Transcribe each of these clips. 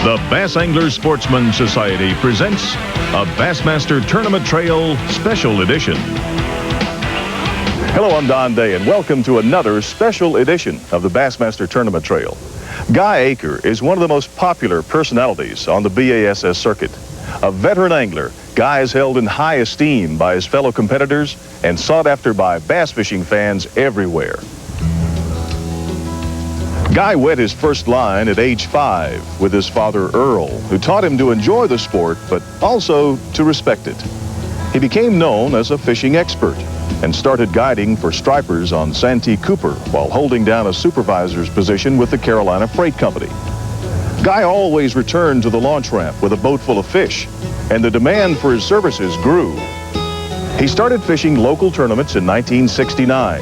The Bass Anglers Sportsman Society presents a Bassmaster Tournament Trail Special Edition. Hello, I'm Don Day, and welcome to another special edition of the Bassmaster Tournament Trail. Guy Eaker is one of the most popular personalities on the BASS circuit. A veteran angler, Guy is held in high esteem by his fellow competitors and sought after by bass fishing fans everywhere. Guy wet his first line at age 5 with his father Earl, who taught him to enjoy the sport, but also to respect it. He became known as a fishing expert and started guiding for stripers on Santee Cooper while holding down a supervisor's position with the Carolina Freight Company. Guy always returned to the launch ramp with a boat full of fish, and the demand for his services grew. He started fishing local tournaments in 1969.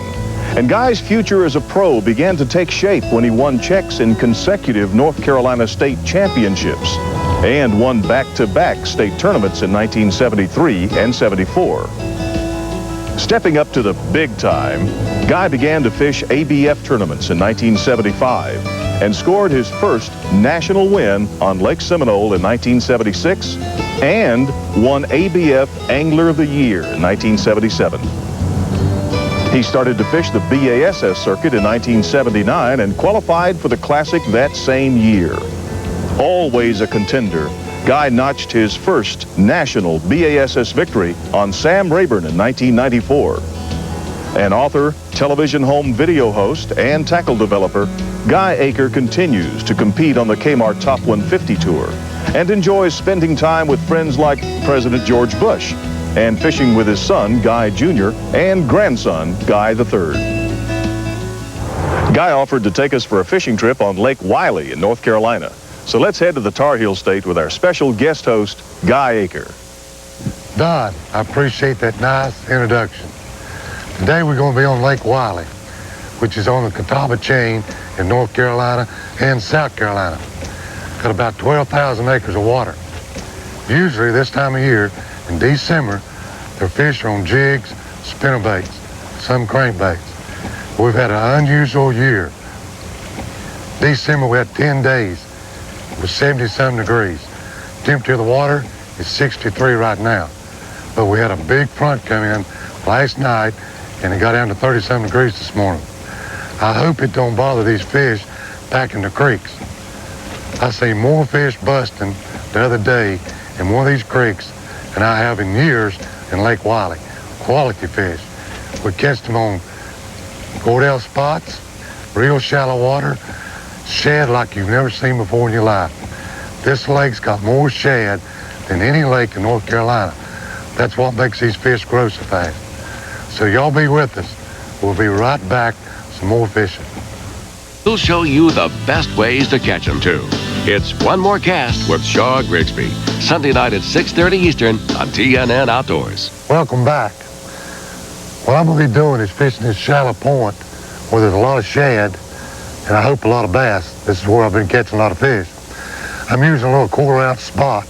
And Guy's future as a pro began to take shape when he won checks in consecutive North Carolina state championships and won back-to-back state tournaments in 1973 and 74. Stepping up to the big time, Guy began to fish ABF tournaments in 1975 and scored his first national win on Lake Seminole in 1976 and won ABF Angler of the Year in 1977. He started to fish the BASS circuit in 1979 and qualified for the Classic that same year. Always a contender, Guy notched his first national BASS victory on Sam Rayburn in 1994. An author, television home video host, and tackle developer, Guy Eaker continues to compete on the Kmart Top 150 Tour and enjoys spending time with friends like President George Bush and fishing with his son, Guy Jr., and grandson, Guy III. Guy offered to take us for a fishing trip on Lake Wiley in North Carolina. So let's head to the Tar Heel State with our special guest host, Guy Eaker. Don, I appreciate that nice introduction. Today we're going to be on Lake Wiley, which is on the Catawba chain in North Carolina and South Carolina. Got about 12,000 acres of water. Usually this time of year, in December, their fish are on jigs, spinnerbaits, some crankbaits. We've had an unusual year. December, we had 10 days with 70-some degrees. Temperature of the water is 63 right now. But we had a big front come in last night, and it got down to 30-some degrees this morning. I hope it don't bother these fish back in the creeks. I seen more fish busting the other day in one of these creeks than I have in years in Lake Wiley. Quality fish. We catch them on Cordell spots, real shallow water, shad like you've never seen before in your life. This lake's got more shad than any lake in North Carolina. That's what makes these fish grow so fast. So y'all be with us. We'll be right back, some more fishing. We'll show you the best ways to catch them, too. It's One More Cast with Shaw Grigsby, Sunday night at 6:30 Eastern on TNN Outdoors. Welcome back. What I'm going to be doing is fishing this shallow point where there's a lot of shad and I hope a lot of bass. This is where I've been catching a lot of fish. I'm using a little 1/4 ounce spot,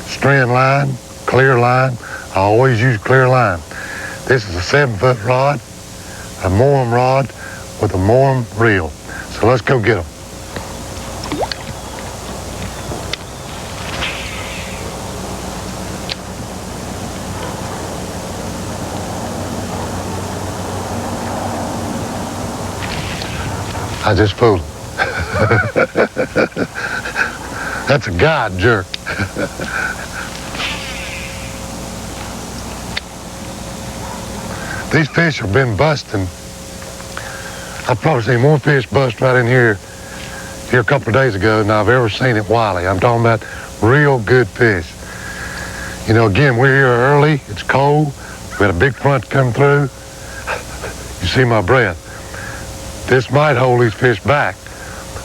strand line, clear line. I always use clear line. This is a 7-foot rod, a Morum rod with a Morum reel. So let's go get them. I just fooled him. That's a guide jerk. These fish have been busting. I've probably seen more fish bust right in here a couple of days ago than I've ever seen at Wiley. I'm talking about real good fish. You know, again, we're here early. It's cold. We had a big front come through. You see my breath. This might hold these fish back.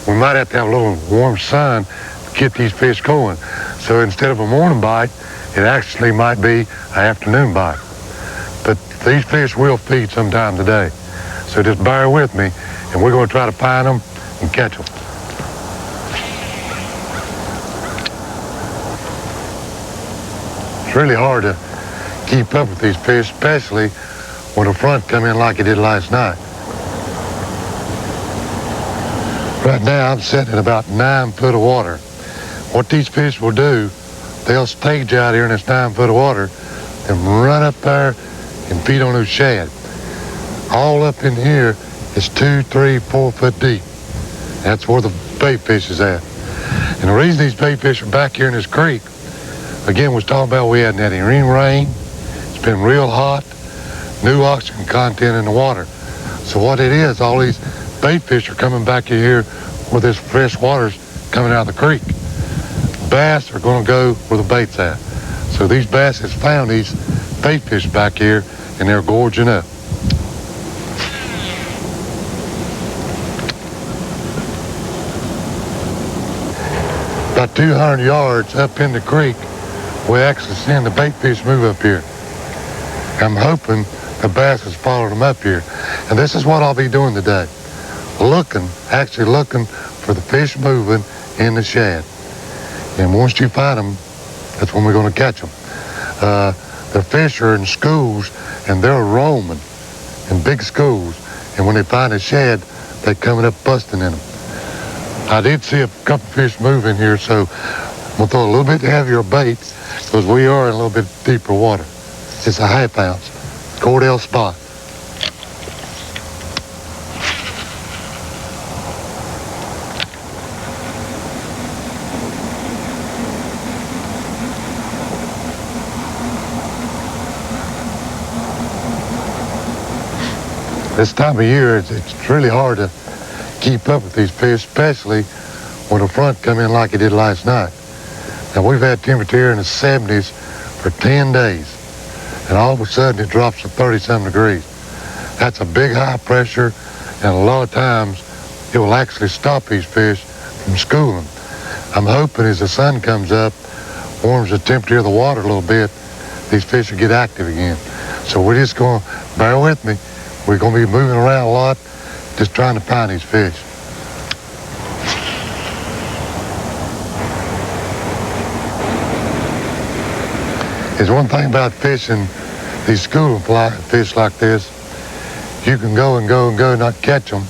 We might have to have a little warm sun to get these fish going. So instead of a morning bite, it actually might be an afternoon bite. But these fish will feed sometime today. So just bear with me, and we're going to try to find them and catch them. It's really hard to keep up with these fish, especially when the front come in like it did last night. Right now, I'm sitting in about 9 foot of water. What these fish will do, they'll stage out here in this 9 foot of water and run up there and feed on those shad. All up in here is 2, 3, 4 foot deep. That's where the bait fish is at. And the reason these bait fish are back here in this creek, again, we was talking about we hadn't had any rain. It's been real hot, new oxygen content in the water. So what it is, all these bait fish are coming back in here where this fresh water's coming out of the creek. Bass are going to go where the bait's at. So these bass has found these bait fish back here and they're gorging up. About 200 yards up in the creek, we actually seen the bait fish move up here. I'm hoping the bass has followed them up here. And this is what I'll be doing today. Actually looking for the fish moving in the shad. And once you find them, that's when we're going to catch them. The fish are in schools and they're roaming in big schools. And when they find a shad, they're coming up busting in them. I did see a couple fish move in here, so I'm going to throw a little bit heavier bait because we are in a little bit deeper water. It's a 1/2 ounce Cordell spot. This time of year, it's really hard to keep up with these fish, especially when the front come in like it did last night. Now, we've had temperature here in the 70s for 10 days, and all of a sudden it drops to 30-some degrees. That's a big high pressure, and a lot of times it will actually stop these fish from schooling. I'm hoping as the sun comes up, warms the temperature of the water a little bit, these fish will get active again. So we're just going to, bear with me, we're going to be moving around a lot, just trying to find these fish. There's one thing about fishing these schooling fish like this. You can go and go and go, not catch them,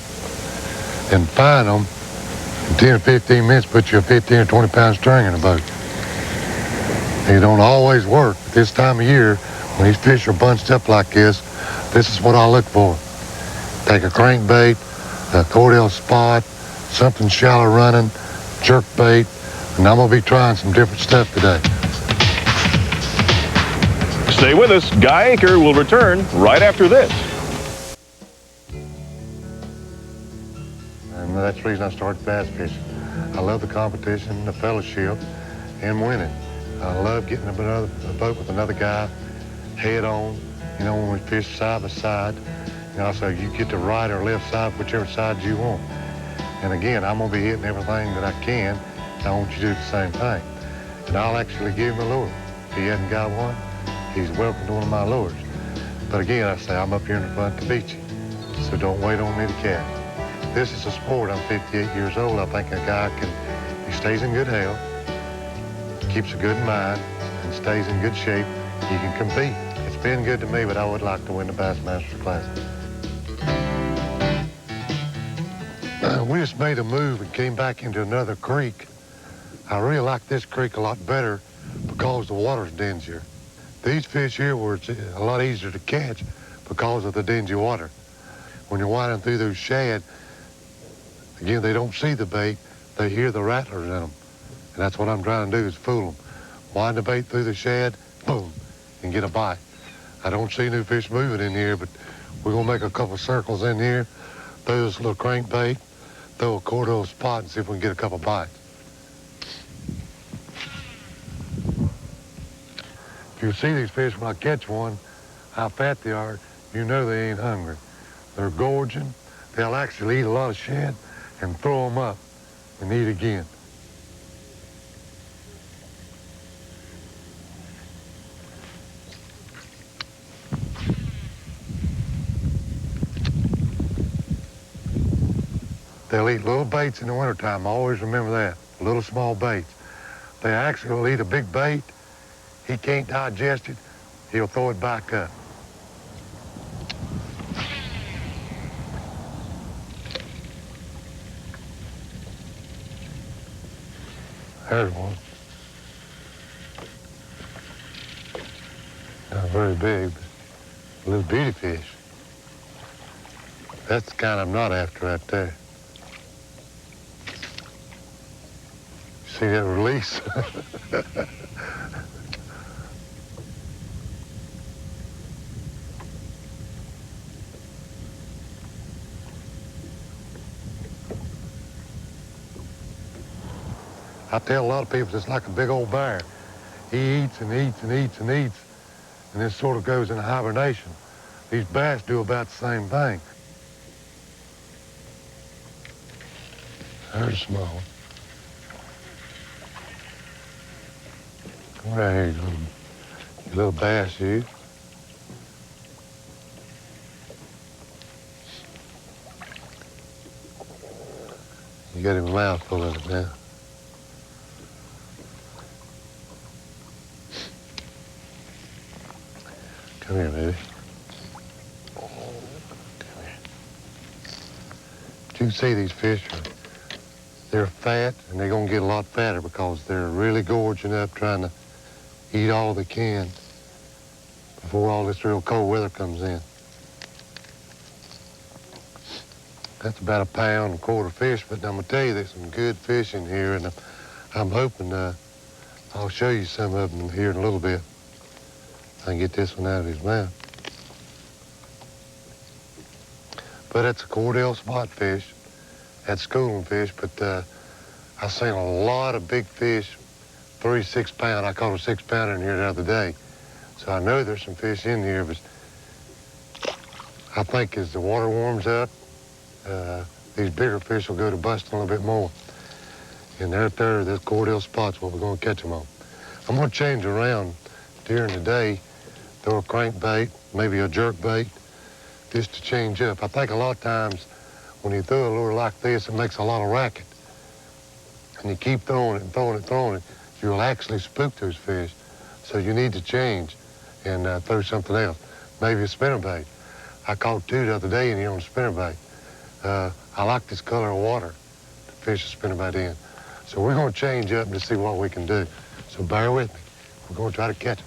and find them in 10 or 15 minutes, put you a 15 or 20 pound string in the boat. It don't always work. But this time of year, when these fish are bunched up like this is what I look for. Take a crankbait, a Cordell spot, something shallow running, jerk bait, and I'm gonna be trying some different stuff today. Stay with us. Guy Eaker will return right after this. And that's the reason I started bass fishing. I love the competition, the fellowship, and winning. I love getting a boat with another guy, head on, you know, when we fish side by side. You know, so you get the right or left side, whichever side you want. And again, I'm gonna be hitting everything that I can, and I want you to do the same thing. And I'll actually give him a lure. If he hasn't got one, he's welcome to one of my lures. But again, I say I'm up here in the front to beat you. So don't wait on me to catch. This is a sport. I'm 58 years old. I think a guy he stays in good health, keeps a good mind, and stays in good shape, he can compete. It's been good to me, but I would like to win the Bassmaster Classic. We just made a move and came back into another creek. I really like this creek a lot better because the water's dingier. These fish here were a lot easier to catch because of the dingy water. When you're winding through those shad, again, they don't see the bait, they hear the rattlers in them. And that's what I'm trying to do is fool them. Wind the bait through the shad, boom, and get a bite. I don't see new fish moving in here, but we're gonna make a couple circles in here, throw this little crankbait, throw a Cordell spot and see if we can get a couple bites. If you see these fish when I catch one, how fat they are, you know they ain't hungry. They're gorging. They'll actually eat a lot of shad and throw them up and eat again. They'll eat little baits in the wintertime. Always remember that, little small baits. They actually will eat a big bait. He can't digest it. He'll throw it back up. There's one. Not very big, but a little beauty fish. That's the kind I'm not after right there. See that release? I tell a lot of people it's like a big old bear. He eats and eats and eats and eats, and then sort of goes into hibernation. These bass do about the same thing. There's a small one. Come right here, you little bass, you. You got him a mouthful of it now. Come here, baby. Come here. But you can see these fish they're fat, and they're going to get a lot fatter because they're really gorging up trying to eat all they can before all this real cold weather comes in. That's about 1.25 pound fish, but I'm going to tell you there's some good fish in here, and I'm hoping I'll show you some of them here in a little bit. I can get this one out of his mouth. But it's a Cordell spot fish. That's schooling fish, but I've seen a lot of big fish, 3 6-pound. I caught a 6-pounder in here the other day. So I know there's some fish in here, but I think as the water warms up, these bigger fish will go to busting a little bit more. And right there, this Cordell spot's what we're going to catch them on. I'm going to change around during the day, throw a crankbait, maybe a jerk bait, just to change up. I think a lot of times when you throw a lure like this, it makes a lot of racket. And you keep throwing it and throwing it and throwing it, you'll actually spook those fish. So you need to change and throw something else. Maybe a spinnerbait. I caught 2 the other day in here on a spinnerbait. I like this color of water to fish a spinnerbait in. So we're going to change up to see what we can do. So bear with me. We're going to try to catch them.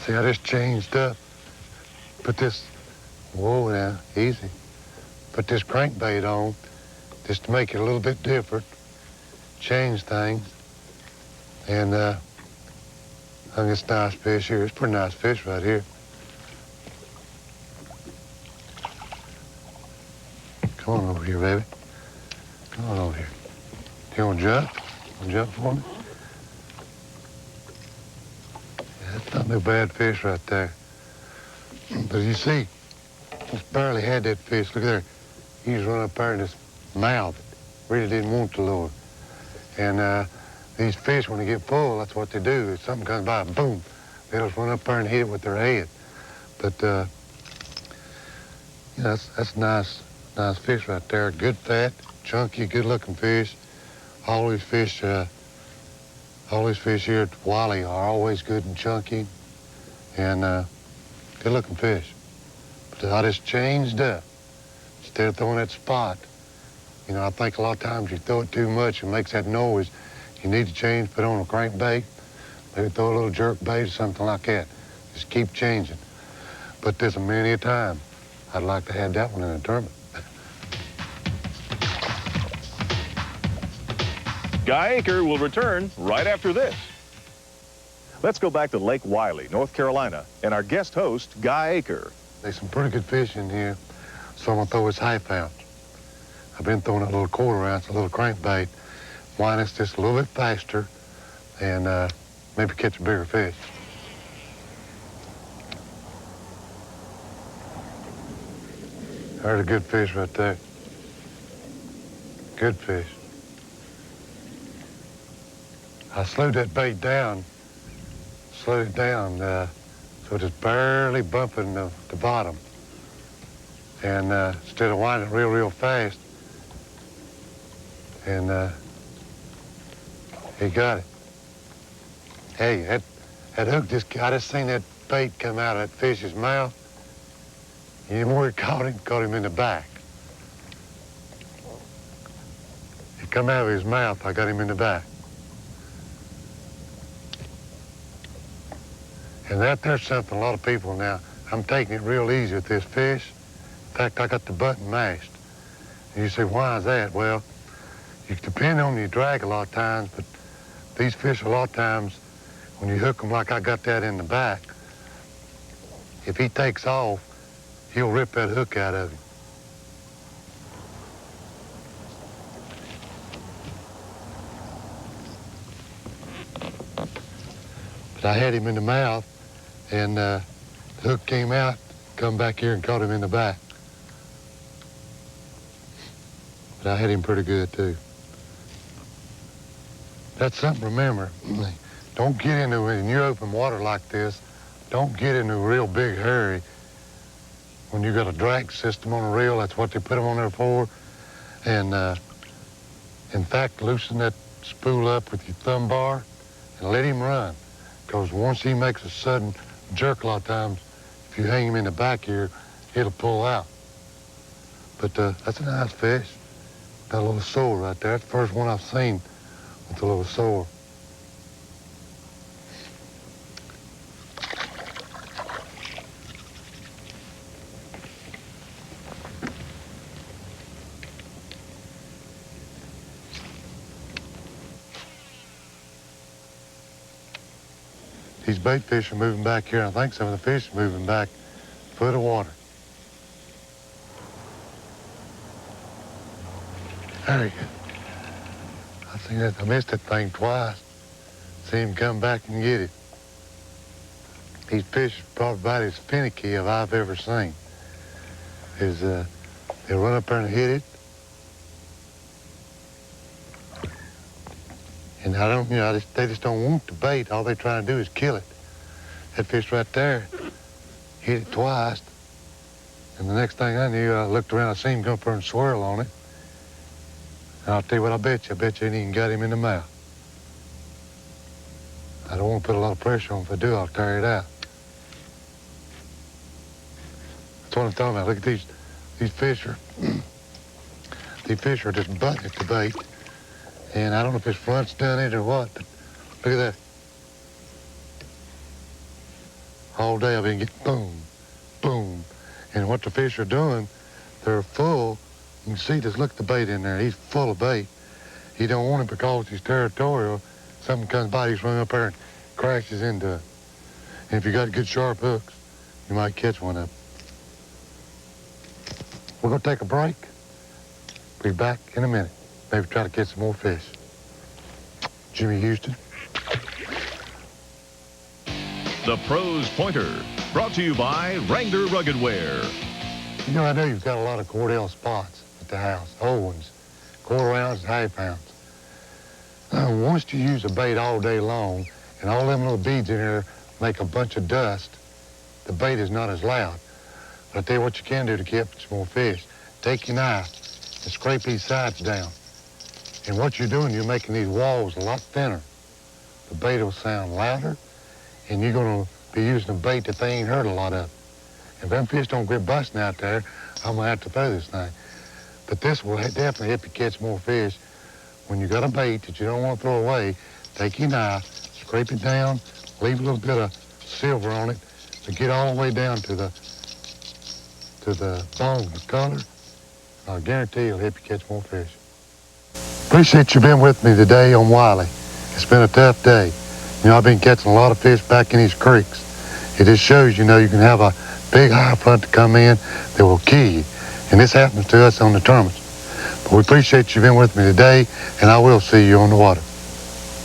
See, I just changed up. Put this, whoa now, easy. Put this crankbait on just to make it a little bit different. Change things. And hung this nice fish here. It's a pretty nice fish right here. Come on over here, baby. Come on over here. You want to jump? Want to jump for me? That's not no bad fish right there. But you see, just barely had that fish. Look there. He was running up there in his mouth. Really didn't want the lure. And these fish, when they get full, that's what they do. If something comes by, boom, they'll just run up there and hit it with their head. But, you know, that's nice fish right there. Good fat, chunky, good-looking fish. All these fish here at Wiley are always good and chunky and good-looking fish. But I just changed up. Instead of throwing that spot, you know, I think a lot of times you throw it too much, it makes that noise. You need to change, put on a crankbait, maybe throw a little jerk bait or something like that. Just keep changing. But there's many a time I'd like to have that one in a tournament. Guy Eaker will return right after this. Let's go back to Lake Wiley, North Carolina, and our guest host, Guy Eaker. There's some pretty good fish in here, so I'm gonna throw this half ounce. I've been throwing a little 1/4 ounce, a little crankbait. Why it's just a little bit faster and maybe catch a bigger fish. There's a good fish right there. Good fish. I slowed that bait down, so it is barely bumping the bottom. And instead of winding real fast, And he got it. Hey, that hook I just seen that bait come out of that fish's mouth. Anymore it caught him in the back. It come out of his mouth, I got him in the back. And there's something a lot of people now, I'm taking it real easy with this fish. In fact, I got the button mashed. And you say, why is that? Well, you depend on your drag a lot of times, but these fish a lot of times, when you hook them like I got that in the back, if he takes off, he'll rip that hook out of him. But I had him in the mouth, and the hook came out, come back here and caught him in the back. But I had him pretty good too. That's something to remember. Don't get into, when you're open water like this, don't get into a real big hurry. When you got a drag system on a reel, that's what they put them on there for. And in fact, loosen that spool up with your thumb bar and let him run. Because once he makes a sudden jerk a lot of times, if you hang him in the back here, it'll pull out. But that's a nice fish. Got a little sore right there. That's the first one I've seen with a little sore. These bait fish are moving back here. I think some of the fish are moving back a foot of water. There he is. I missed that thing twice. See him come back and get it. These fish are probably about as finicky as I've ever seen. They'll run up there and hit it. And they just don't want the bait. All they're trying to do is kill it. That fish right there hit it twice. And the next thing I knew, I looked around, I seen him come up there and swirl on it. And I'll tell you what I bet you ain't even got him in the mouth. I don't want to put a lot of pressure on him. If I do, I'll tear it out. That's what I'm talking about. Look at these fish are, these fish are just butting at the bait. And I don't know if his front's done it or what, but look at that. All day I've been getting boom, boom. And what the fish are doing, they're full. You can see, just look at the bait in there. He's full of bait. He don't want it because he's territorial. Something comes by, he's running up there and crashes into it. And if you got good sharp hooks, you might catch one of them. We're gonna take a break. Be back in a minute. Maybe try to catch some more fish. Jimmy Houston. The Pros Pointer, brought to you by Wrangler Rugged Wear. You know, I know you've got a lot of Cordell spots at the house, old ones, quarter ounce and half ounce. Once you use a bait all day long and all them little beads in there make a bunch of dust, the bait is not as loud. But I tell you what you can do to catch more fish. Take your knife and scrape these sides down. And what you're doing, you're making these walls a lot thinner. The bait will sound louder, and you're gonna be using a bait that they ain't heard a lot of. If them fish don't quit busting out there, I'm gonna have to throw this thing. But this will definitely help you catch more fish. When you got a bait that you don't want to throw away, take your knife, scrape it down, leave a little bit of silver on it to get all the way down to the bone, the color. I guarantee it'll help you catch more fish. Appreciate you being with me today on Wiley. It's been a tough day. You know, I've been catching a lot of fish back in these creeks. It just shows, you know, you can have a big high front to come in that will kill you. And this happens to us on the tournaments. But we appreciate you being with me today, and I will see you on the water.